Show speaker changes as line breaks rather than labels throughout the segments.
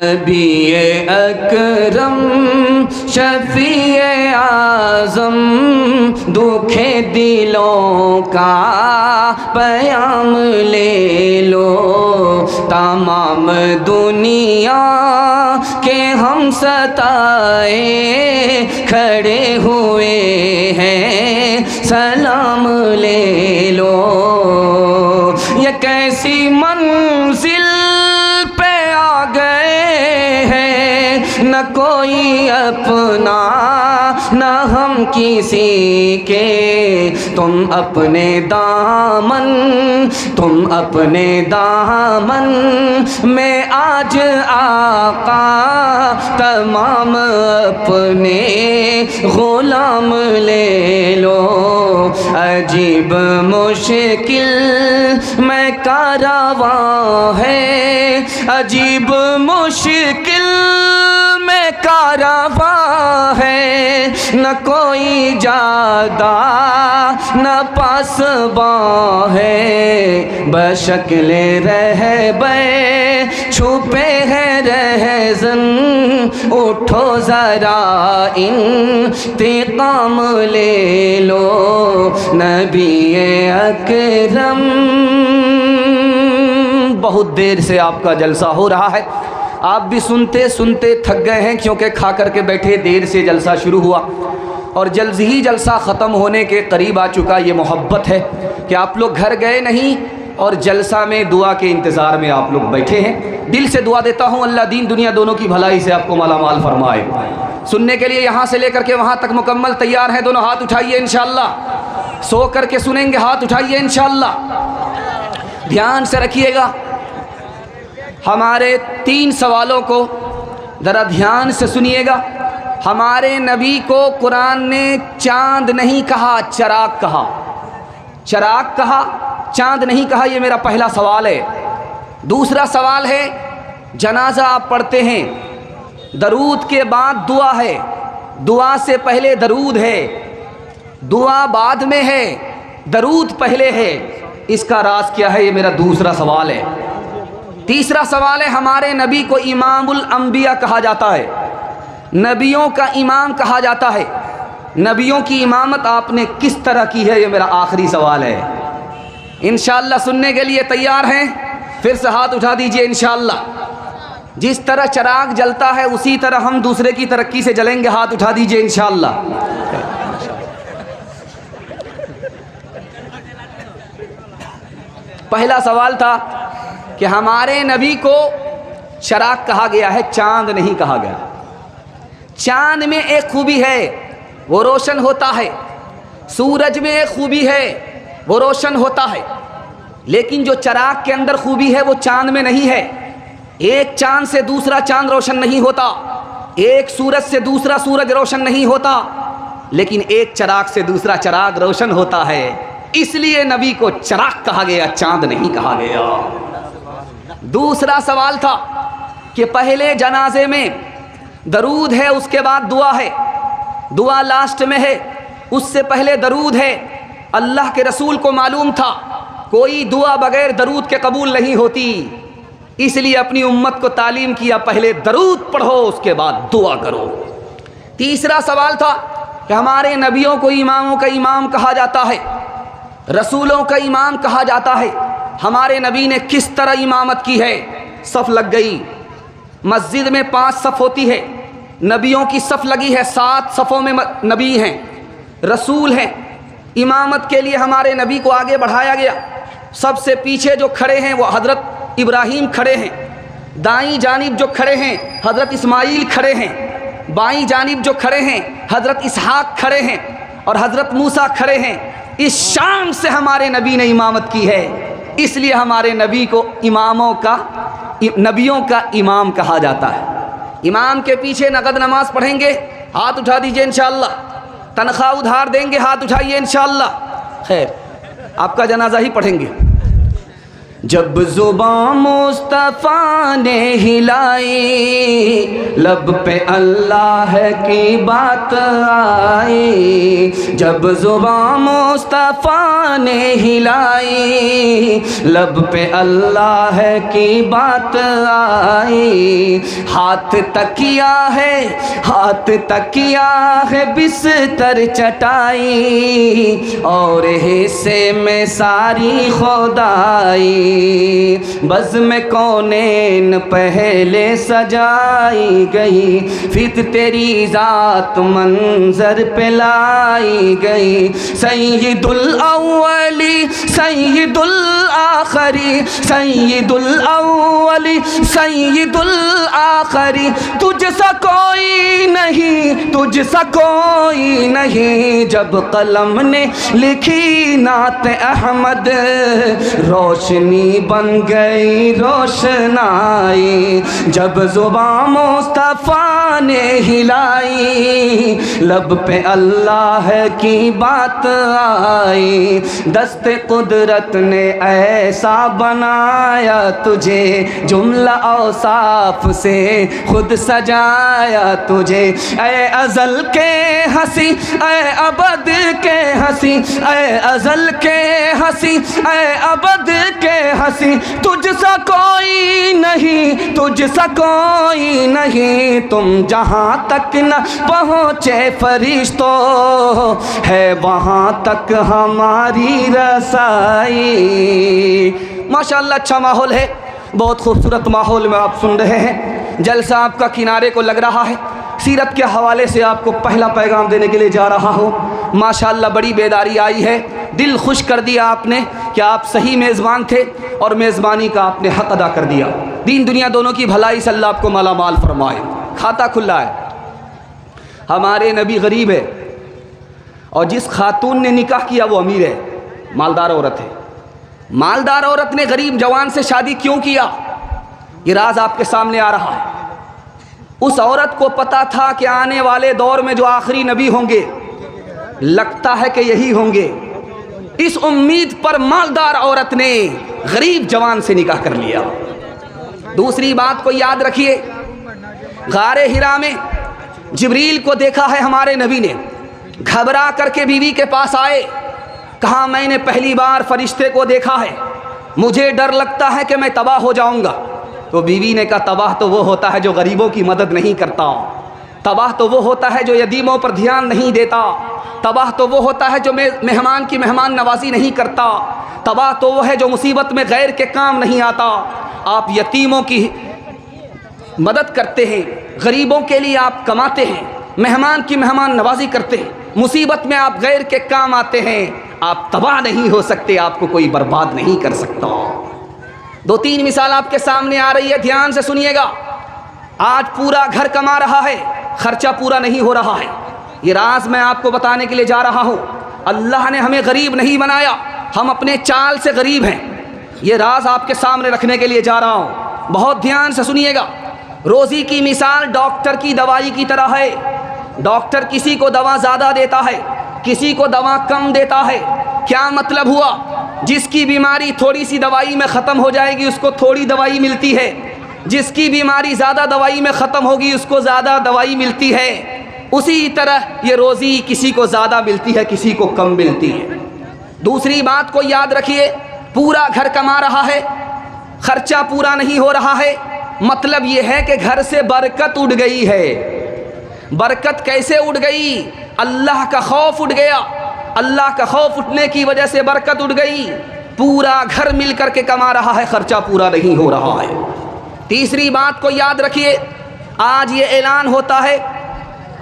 نبی اکرم شفیع اعظم دکھے دلوں کا پیام لے لو، تمام دنیا کے ہم ستائے کھڑے ہوئے ہیں، سلام لے لو۔ یہ کیسی منزل پہ آ گئے ہیں، نہ کوئی اپنا نہ ہم کسی کے، تم اپنے دامن میں آج آقا تمام اپنے غلام لے لو۔ عجیب مشکل میں کارواں ہے، عجیب مشکل میں کارواں ہے، نہ کوئی جادہ نہ پاسباں ہے، بشکل رہبر چھپے ہیں رہزن، اٹھو ذرا انتقام لے لو۔ نبی اکرم، بہت دیر سے آپ کا جلسہ ہو رہا ہے، آپ بھی سنتے سنتے تھک گئے ہیں، کیونکہ کھا کر کے بیٹھے دیر سے جلسہ شروع ہوا اور جلد ہی جلسہ ختم ہونے کے قریب آ چکا۔ یہ محبت ہے کہ آپ لوگ گھر گئے نہیں اور جلسہ میں دعا کے انتظار میں آپ لوگ بیٹھے ہیں۔ دل سے دعا دیتا ہوں اللہ دین دنیا دونوں کی بھلائی سے آپ کو مالا مال فرمائے۔ سننے کے لیے یہاں سے لے کر کے وہاں تک مکمل تیار ہیں؟ دونوں ہاتھ اٹھائیے انشاءاللہ۔ سو کر کے سنیں گے؟ ہاتھ اٹھائیے انشاءاللہ۔ دھیان سے رکھیے گا، ہمارے 3 سوالوں کو ذرا دھیان سے سنیے گا۔ ہمارے نبی کو قرآن نے چاند نہیں کہا، چراغ کہا۔ چراغ کہا، چاند نہیں کہا، یہ میرا پہلا سوال ہے۔ دوسرا سوال ہے، جنازہ آپ پڑھتے ہیں، درود کے بعد دعا ہے، دعا سے پہلے درود ہے، دعا بعد میں ہے، درود پہلے ہے، اس کا راز کیا ہے؟ یہ میرا دوسرا سوال ہے۔ تیسرا سوال ہے، ہمارے نبی کو امام الانبیاء کہا جاتا ہے، نبیوں کا امام کہا جاتا ہے، نبیوں کی امامت آپ نے کس طرح کی ہے؟ یہ میرا آخری سوال ہے۔ انشاءاللہ سننے کے لیے تیار ہیں؟ پھر سے ہاتھ اٹھا دیجئے انشاءاللہ۔ جس طرح چراغ جلتا ہے اسی طرح ہم دوسرے کی ترقی سے جلیں گے، ہاتھ اٹھا دیجئے انشاءاللہ۔ پہلا سوال تھا کہ ہمارے نبی کو چراغ کہا گیا ہے، چاند نہیں کہا گیا۔ چاند میں ایک خوبی ہے، وہ روشن ہوتا ہے، سورج میں ایک خوبی ہے، وہ روشن ہوتا ہے، لیکن جو چراغ کے اندر خوبی ہے وہ چاند میں نہیں ہے۔ ایک چاند سے دوسرا چاند روشن نہیں ہوتا، ایک سورج سے دوسرا سورج روشن نہیں ہوتا، لیکن ایک چراغ سے دوسرا چراغ روشن ہوتا ہے، اس لیے نبی کو چراغ کہا گیا، چاند نہیں کہا گیا۔ دوسرا سوال تھا کہ پہلے جنازے میں درود ہے، اس کے بعد دعا ہے، دعا لاسٹ میں ہے، اس سے پہلے درود ہے۔ اللہ کے رسول کو معلوم تھا کوئی دعا بغیر درود کے قبول نہیں ہوتی، اس لیے اپنی امت کو تعلیم کیا پہلے درود پڑھو اس کے بعد دعا کرو۔ تیسرا سوال تھا کہ ہمارے نبیوں کو اماموں کا امام کہا جاتا ہے، رسولوں کا امام کہا جاتا ہے، ہمارے نبی نے کس طرح امامت کی ہے؟ صف لگ گئی، مسجد میں 5 صف ہوتی ہے، نبیوں کی صف لگی ہے، 7 صفوں میں نبی ہیں، رسول ہیں۔ امامت کے لیے ہمارے نبی کو آگے بڑھایا گیا، سب سے پیچھے جو کھڑے ہیں وہ حضرت ابراہیم کھڑے ہیں، دائیں جانب جو کھڑے ہیں حضرت اسماعیل کھڑے ہیں، بائیں جانب جو کھڑے ہیں حضرت اسحاق کھڑے ہیں اور حضرت موسیٰ کھڑے ہیں۔ اس شان سے ہمارے نبی نے امامت کی ہے، اس لیے ہمارے نبی کو نبیوں کا امام کہا جاتا ہے۔ امام کے پیچھے نقد نماز پڑھیں گے؟ ہاتھ اٹھا دیجئے انشاءاللہ۔ تنخواہ ادھار دیں گے؟ ہاتھ اٹھائیے انشاءاللہ۔ خیر، آپ کا جنازہ ہی پڑھیں گے۔ جب زبان مصطفیٰ نے ہلائی لب پہ اللہ کی بات آئی، جب زبان مصطفیٰ نے ہلائی لب پہ اللہ کی بات آئی، ہاتھ تکیا ہے بستر چٹائی اور حصے میں ساری خدائی، بزم کونین پہلے سجائی گئی، پھر تیری ذات منظر پہ لائی گئی، سید الاولی سید الآخری سید الاولی سید الآخری، تجھ سا کوئی نہیں تجھ سا کوئی نہیں، جب قلم نے لکھی نعت احمد روشنی بن گئی روشنائی، جب زبان مصطفیٰ نے ہلائی لب پہ اللہ کی بات آئی، دست قدرت نے ایسا بنایا تجھے، جملہ اوصاف سے خود سجایا تجھے، اے ازل کے ہنسی اے ابد کے ہنسی، اے ازل کے ہنسی اے ابد کے ہنسی، تجھ سا کوئی نہیں تجھ سا کوئی نہیں، تم جہاں تک نہ پہنچے فرشتوں ہے وہاں تک ہماری رسائی۔ ماشاءاللہ اچھا ماحول ہے، بہت خوبصورت ماحول میں آپ سن رہے ہیں، جلسہ آپ کا کنارے کو لگ رہا ہے، سیرت کے حوالے سے آپ کو پہلا پیغام دینے کے لیے جا رہا ہوں۔ ماشاءاللہ بڑی بیداری آئی ہے، دل خوش کر دیا آپ نے کہ آپ صحیح میزبان تھے اور میزبانی کا آپ نے حق ادا کر دیا۔ دین دنیا دونوں کی بھلائی سے اللہ آپ کو مالا مال فرمائے۔ کھاتا کھلا ہے، ہمارے نبی غریب ہے، اور جس خاتون نے نکاح کیا وہ امیر ہے، مالدار عورت ہے۔ مالدار عورت نے غریب جوان سے شادی کیوں کیا، یہ راز آپ کے سامنے آ رہا ہے۔ اس عورت کو پتا تھا کہ آنے والے دور میں جو آخری نبی ہوں گے لگتا ہے کہ یہی ہوں گے، اس امید پر مالدار عورت نے غریب جوان سے نکاح کر لیا۔ دوسری بات کو یاد رکھیے، غار حرا میں جبریل کو دیکھا ہے ہمارے نبی نے، گھبرا کر کے بیوی کے پاس آئے، کہا میں نے پہلی بار فرشتے کو دیکھا ہے، مجھے ڈر لگتا ہے کہ میں تباہ ہو جاؤں گا۔ تو بیوی نے کہا تباہ تو وہ ہوتا ہے جو غریبوں کی مدد نہیں کرتا، تباہ تو وہ ہوتا ہے جو یتیموں پر دھیان نہیں دیتا، تباہ تو وہ ہوتا ہے جو مہمان کی مہمان نوازی نہیں کرتا، تباہ تو وہ ہے جو مصیبت میں غیر کے کام نہیں آتا۔ آپ یتیموں کی مدد کرتے ہیں، غریبوں کے لیے آپ کماتے ہیں، مہمان کی مہمان نوازی کرتے ہیں، مصیبت میں آپ غیر کے کام آتے ہیں، آپ تباہ نہیں ہو سکتے، آپ کو کوئی برباد نہیں کر سکتا۔ دو تین مثال آپ کے سامنے آ رہی ہے، دھیان سے سنیے گا۔ آج پورا گھر کما رہا ہے، خرچہ پورا نہیں ہو رہا ہے، یہ راز میں آپ کو بتانے کے لیے جا رہا ہوں۔ اللہ نے ہمیں غریب نہیں بنایا، ہم اپنے چال سے غریب ہیں، یہ راز آپ کے سامنے رکھنے کے لیے جا رہا ہوں، بہت دھیان سے سنیے گا۔ روزی کی مثال ڈاکٹر کی دوائی کی طرح ہے، ڈاکٹر کسی کو دوا زیادہ دیتا ہے، کسی کو دوا کم دیتا ہے۔ کیا مطلب ہوا؟ جس کی بیماری تھوڑی سی دوائی میں ختم ہو جائے گی اس کو تھوڑی دوائی ملتی ہے، جس کی بیماری زیادہ دوائی میں ختم ہوگی اس کو زیادہ دوائی ملتی ہے۔ اسی طرح یہ روزی کسی کو زیادہ ملتی ہے، کسی کو کم ملتی ہے۔ دوسری بات کو یاد رکھیے، پورا گھر کما رہا ہے، خرچہ پورا نہیں ہو رہا ہے، مطلب یہ ہے کہ گھر سے برکت اٹھ گئی ہے۔ برکت کیسے اٹھ گئی؟ اللہ کا خوف اٹھ گیا، اللہ کا خوف اٹھنے کی وجہ سے برکت اٹھ گئی۔ پورا گھر مل کر کے کما رہا ہے، خرچہ پورا نہیں ہو رہا ہے۔ تیسری بات کو یاد رکھیے، آج یہ اعلان ہوتا ہے،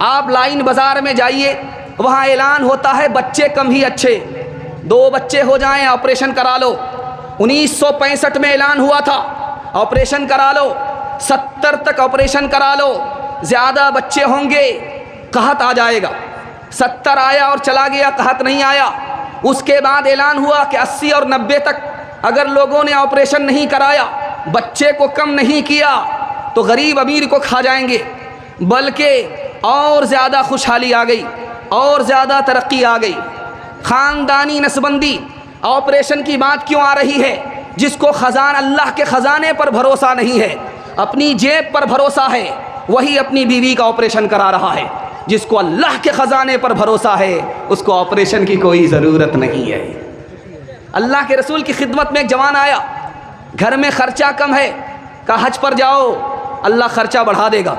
آپ لائن بازار میں جائیے، وہاں اعلان ہوتا ہے بچے کم ہی اچھے، 2 بچے ہو جائیں آپریشن کرا لو۔ 1965 میں اعلان ہوا تھا آپریشن کرا لو، 70 تک آپریشن کرا لو، زیادہ بچے ہوں گے قحط آ جائے گا۔ 70 آیا اور چلا گیا، قحط نہیں آیا۔ اس کے بعد اعلان ہوا کہ 80 اور 90 تک اگر لوگوں نے آپریشن نہیں کرایا، بچے کو کم نہیں کیا تو غریب امیر کو کھا جائیں گے، بلکہ اور زیادہ خوشحالی آ گئی، اور زیادہ ترقی آ گئی۔ خاندانی نسبندی آپریشن کی بات کیوں آ رہی ہے؟ جس کو خزانہ اللہ کے خزانے پر بھروسہ نہیں ہے، اپنی جیب پر بھروسہ ہے، وہی اپنی بیوی کا آپریشن کرا رہا ہے۔ جس کو اللہ کے خزانے پر بھروسہ ہے اس کو آپریشن کی کوئی ضرورت نہیں ہے۔ اللہ کے رسول کی خدمت میں ایک جوان آیا، گھر میں خرچہ کم ہے، کہا حج پر جاؤ اللہ خرچہ بڑھا دے گا۔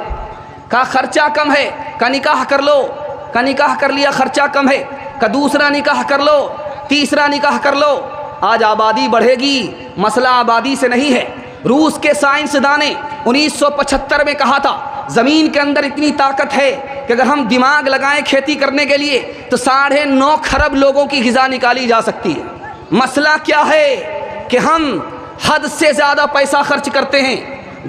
کہا خرچہ کم ہے، کہا نکاح کر لو، کہا نکاح کر لیا، خرچہ کم ہے، کہا دوسرا نکاح کر لو، تیسرا نکاح کر لو۔ آج آبادی بڑھے گی، مسئلہ آبادی سے نہیں ہے۔ روس کے سائنسدان نے 1975 میں کہا تھا زمین کے اندر اتنی طاقت ہے کہ اگر ہم دماغ لگائیں کھیتی کرنے کے لیے تو 9.5 خرب لوگوں کی غذا نکالی جا سکتی ہے۔ مسئلہ کیا ہے کہ ہم حد سے زیادہ پیسہ خرچ کرتے ہیں۔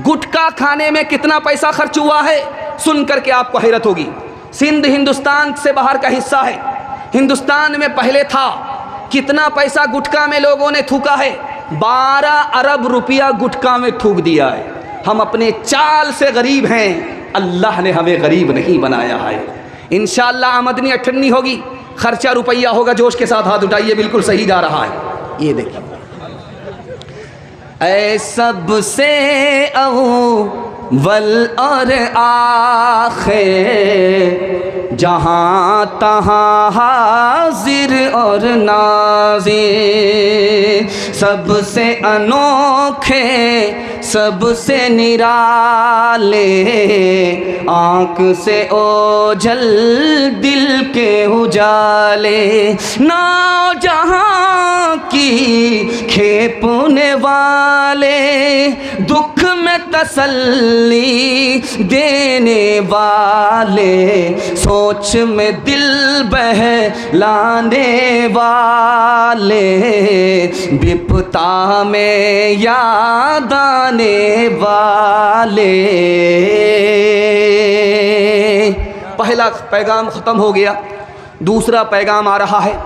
گٹکا کھانے میں کتنا پیسہ خرچ ہوا ہے سن کر کے آپ کو حیرت ہوگی۔ سندھ ہندوستان سے باہر کا حصہ ہے، ہندوستان میں پہلے تھا۔ کتنا پیسہ گٹکا میں لوگوں نے تھوکا ہے؟ 12 ارب روپیہ گٹکا میں تھوک دیا ہے۔ ہم اپنے چال سے غریب ہیں، اللہ نے ہمیں غریب نہیں بنایا ہے۔ انشاءاللہ آمدنی 98 ہوگی، خرچہ روپیہ ہوگا۔ جوش کے ساتھ ہاتھ اٹھائیے، بالکل صحیح جا رہا ہے۔ یہ دیکھیں، اے سب سے اول اور آخر، جہاں تہاں حاضر اور ناظر، سب سے انوکھے سب سے نرالے، آنکھ سے اوجھل دل کے اجالے، ناؤ جہاں کی کھیپنے والے، دکھ میں تسلی دینے والے، سوچ میں دل بہلانے والے، بپتا میں یاد آنے والے۔ پہلا پیغام ختم ہو گیا، دوسرا پیغام آ رہا ہے۔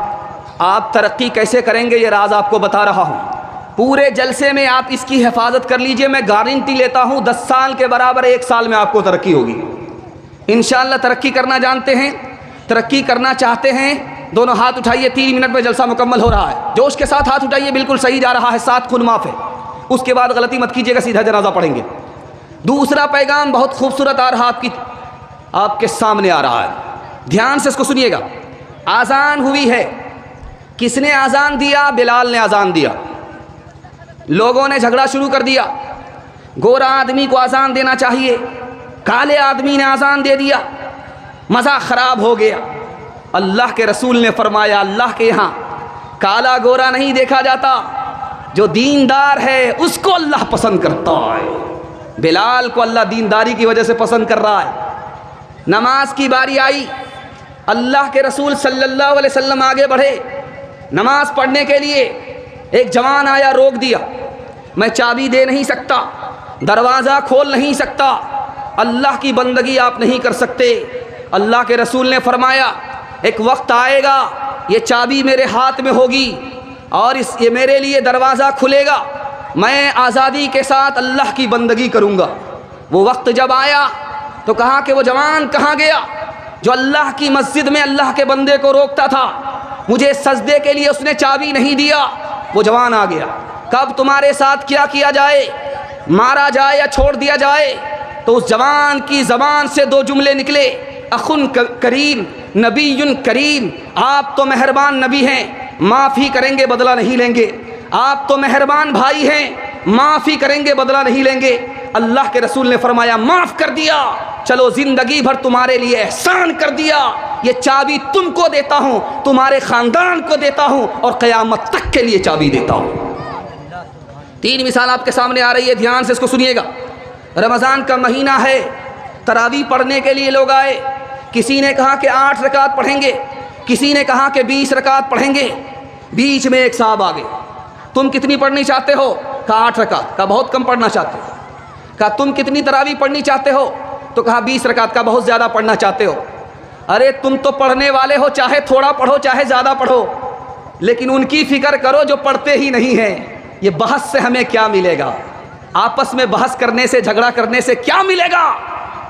آپ ترقی کیسے کریں گے یہ راز آپ کو بتا رہا ہوں۔ پورے جلسے میں آپ اس کی حفاظت کر لیجئے، میں گارنٹی لیتا ہوں 10 سال کے برابر 1 سال میں آپ کو ترقی ہوگی انشاءاللہ۔ ترقی کرنا جانتے ہیں، ترقی کرنا چاہتے ہیں؟ دونوں ہاتھ اٹھائیے، 3 منٹ میں جلسہ مکمل ہو رہا ہے۔ جوش کے ساتھ ہاتھ اٹھائیے، بالکل صحیح جا رہا ہے، 7 خون معاف ہے۔ اس کے بعد غلطی مت کیجیے گا، سیدھا جنازہ پڑھیں گے۔ دوسرا پیغام بہت خوبصورت آ رہا آپ کے سامنے آ رہا ہے، دھیان سے اس کو سنیے گا۔ آذان ہوئی ہے، کس نے آذان دیا؟ بلال نے آذان دیا۔ لوگوں نے جھگڑا شروع کر دیا، گورا آدمی کو آذان دینا چاہیے، کالے آدمی نے آذان دے دیا، مزہ خراب ہو گیا۔ اللہ کے رسول نے فرمایا اللہ کے یہاں کالا گورا نہیں دیکھا جاتا، جو دیندار ہے اس کو اللہ پسند کرتا ہے۔ بلال کو اللہ دینداری کی وجہ سے پسند کر رہا ہے۔ نماز کی باری آئی، اللہ کے رسول صلی اللہ علیہ وسلم آگے بڑھے نماز پڑھنے کے لیے۔ ایک جوان آیا، روک دیا، میں چابی دے نہیں سکتا، دروازہ کھول نہیں سکتا، اللہ کی بندگی آپ نہیں کر سکتے۔ اللہ کے رسول نے فرمایا ایک وقت آئے گا یہ چابی میرے ہاتھ میں ہوگی اور یہ میرے لیے دروازہ کھلے گا، میں آزادی کے ساتھ اللہ کی بندگی کروں گا۔ وہ وقت جب آیا تو کہا کہ وہ جوان کہاں گیا جو اللہ کی مسجد میں اللہ کے بندے کو روکتا تھا؟ مجھے سجدے کے لیے اس نے چابی نہیں دیا۔ وہ جوان آ گیا، کب تمہارے ساتھ کیا کیا جائے، مارا جائے یا چھوڑ دیا جائے؟ تو اس جوان کی زبان سے 2 جملے نکلے، اخن کریم نبی کریم، آپ تو مہربان نبی ہیں، معافی کریں گے بدلہ نہیں لیں گے، آپ تو مہربان بھائی ہیں، معافی کریں گے بدلہ نہیں لیں گے۔ اللہ کے رسول نے فرمایا معاف کر دیا، چلو زندگی بھر تمہارے لیے احسان کر دیا، یہ چابی تم کو دیتا ہوں، تمہارے خاندان کو دیتا ہوں اور قیامت تک کے لیے چابی دیتا ہوں۔ 3 مثال آپ کے سامنے آ رہی ہے، دھیان سے اس کو سنیے گا۔ رمضان کا مہینہ ہے، تراویح پڑھنے کے لیے لوگ آئے، کسی نے کہا کہ 8 رکعت پڑھیں گے، کسی نے کہا کہ 20 رکعت پڑھیں گے۔ بیچ میں ایک صاحب آگے، تم کتنی پڑھنی چاہتے ہو؟ کہا 8 رکعت۔ کہا بہت کم پڑھنا چاہتے ہو؟ کہا تم کتنی تراویح پڑھنی چاہتے ہو؟ تو کہا 20 رکعت۔ کا بہت زیادہ پڑھنا چاہتے ہو؟ ارے تم تو پڑھنے والے ہو، چاہے تھوڑا پڑھو چاہے زیادہ پڑھو، لیکن ان کی فکر کرو جو پڑھتے ہی نہیں ہیں۔ یہ بحث سے ہمیں کیا ملے گا؟ آپس میں بحث کرنے سے، جھگڑا کرنے سے کیا ملے گا؟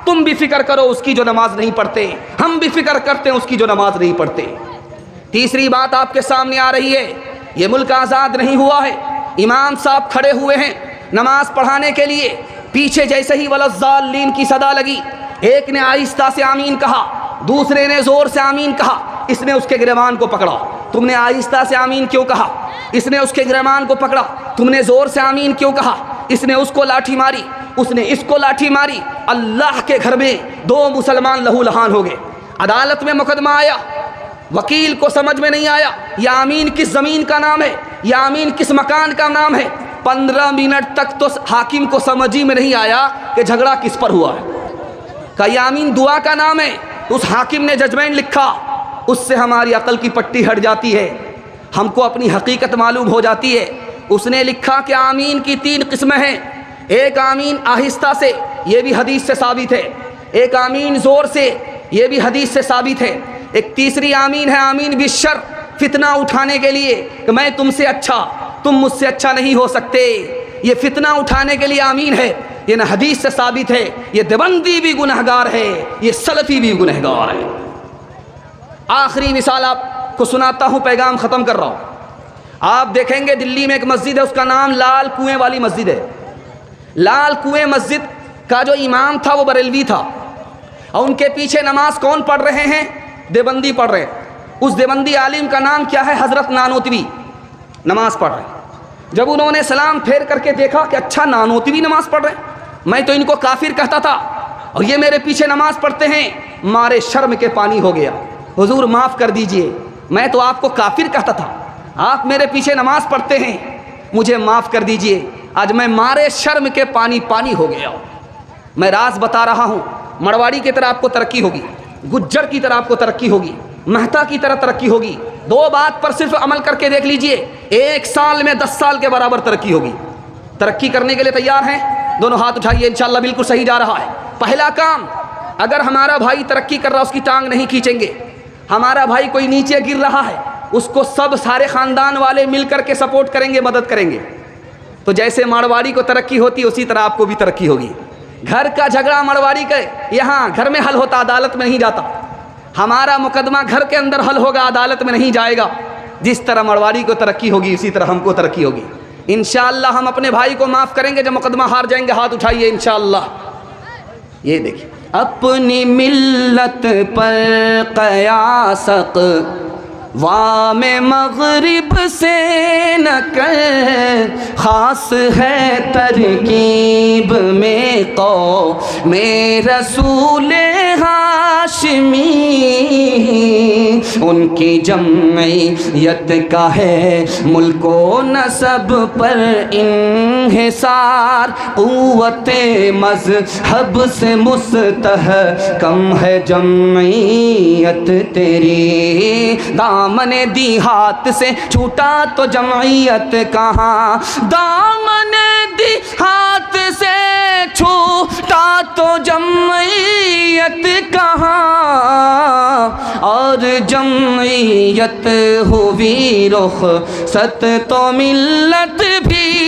تم بھی فکر کرو اس کی جو نماز نہیں پڑھتے، ہم بھی فکر کرتے ہیں اس کی جو نماز نہیں پڑھتے۔ تیسری بات آپ کے سامنے آ رہی ہے، یہ ملک آزاد نہیں ہوا ہے، امام صاحب کھڑے ہوئے ہیں نماز پڑھانے کے لیے، پیچھے جیسے ہی ولضالین کی صدا لگی، ایک نے آہستہ سے آمین کہا، دوسرے نے زور سے آمین کہا، اس نے اس کے گریبان کو پکڑا، تم نے آہستہ سے آمین کیوں کہا؟ اس نے اس کے گریبان کو پکڑا، تم نے زور سے آمین کیوں کہا؟ اس نے اس کو لاٹھی ماری، اس نے اس کو لاٹھی ماری، اللہ کے گھر میں دو مسلمان لہو لہان ہو گئے۔ عدالت میں مقدمہ آیا، وکیل کو سمجھ میں نہیں آیا یہ آمین کس زمین کا نام ہے، یہ آمین کس مکان کا نام ہے۔ 15 منٹ تک تو حاکم کو سمجھ ہی میں نہیں آیا کہ جھگڑا کس پر ہوا ہے۔ کہ یہ آمین دعا کا نام ہے، تو اس حاکم نے ججمنٹ لکھا، اس سے ہماری عقل کی پٹی ہٹ جاتی ہے، ہم کو اپنی حقیقت معلوم ہو جاتی ہے۔ اس نے لکھا کہ آمین کی 3 قسمیں ہیں، ایک آمین آہستہ سے، یہ بھی حدیث سے ثابت ہے، ایک آمین زور سے، یہ بھی حدیث سے ثابت ہے، ایک تیسری آمین ہے آمین بالشر، فتنہ اٹھانے کے لیے کہ میں تم سے اچھا، تم مجھ سے اچھا نہیں ہو سکتے، یہ فتنہ اٹھانے کے لیے آمین ہے، یہ نہ حدیث سے ثابت ہے، یہ دیوبندی بھی گنہگار ہے، یہ سلفی بھی گنہگار ہے۔ آخری مثال آپ کو سناتا ہوں، پیغام ختم کر رہا ہوں۔ آپ دیکھیں گے دلی میں ایک مسجد ہے، اس کا نام لال کنویں والی مسجد ہے۔ لال کنویں مسجد کا جو امام تھا وہ بریلوی تھا، اور ان کے پیچھے نماز کون پڑھ رہے ہیں؟ دیوبندی پڑھ رہے ہیں۔ اس دیوبندی عالم کا نام کیا ہے؟ حضرت نانوتوی نماز پڑھ رہے ہیں۔ جب انہوں نے سلام پھیر کر کے دیکھا کہ اچھا نانوتوی نماز پڑھ رہے ہیں، میں تو ان کو کافر کہتا تھا اور یہ میرے پیچھے نماز پڑھتے ہیں، مارے شرم کے پانی ہو گیا۔ حضور معاف کر دیجئے، میں تو آپ کو کافر کہتا تھا، آپ میرے پیچھے نماز پڑھتے ہیں، مجھے معاف کر دیجئے، آج میں مارے شرم کے پانی ہو گیا۔ میں راز بتا رہا ہوں، مرواڑی کی طرح آپ کو ترقی ہوگی، گجر کی طرح آپ کو ترقی ہوگی، مہتا کی طرح ترقی ہوگی۔ 2 بات پر صرف عمل کر کے دیکھ لیجئے، 1 سال میں 10 سال کے برابر ترقی ہوگی۔ ترقی کرنے کے لیے تیار ہیں؟ دونوں ہاتھ اٹھائیے، انشاءاللہ بالکل صحیح جا رہا ہے۔ پہلا کام، اگر ہمارا بھائی ترقی کر رہا ہے اس کی ٹانگ نہیں کھینچیں گے۔ ہمارا بھائی کوئی نیچے گر رہا ہے، اس کو سارے خاندان والے مل کر کے سپورٹ کریں گے، مدد کریں گے۔ تو جیسے مارواڑی کو ترقی ہوتی ہے اسی طرح آپ کو بھی ترقی ہوگی۔ گھر کا جھگڑا مارواڑی کا یہاں گھر میں حل ہوتا، عدالت میں نہیں جاتا۔ ہمارا مقدمہ گھر کے اندر حل ہوگا، عدالت میں نہیں جائے گا۔ جس طرح مارواڑی کو ترقی ہوگی اسی طرح ہم کو ترقی ہوگی۔ انشاءاللہ ہم اپنے بھائی کو معاف کریں گے، جب مقدمہ ہار جائیں گے ہاتھ اٹھائیے انشاءاللہ۔ یہ دیکھیں، اپنی ملت پر قیاسق وام مغرب سے نہ کر، خاص ہے ترکیب میں قوم رسول ہاشمی، ان کی جمعیت کا ہے ملک و نسب پر انحصار، قوت مذہب سے مستحکم ہے جمعیت تیری، دامن دی ہاتھ سے چھوٹا تو جمعیت کہاں، دامن دی ہاتھ سے چھوٹا تو جمعیت کہاں، اور جمعیت ہوئی رخصت تو ملت بھی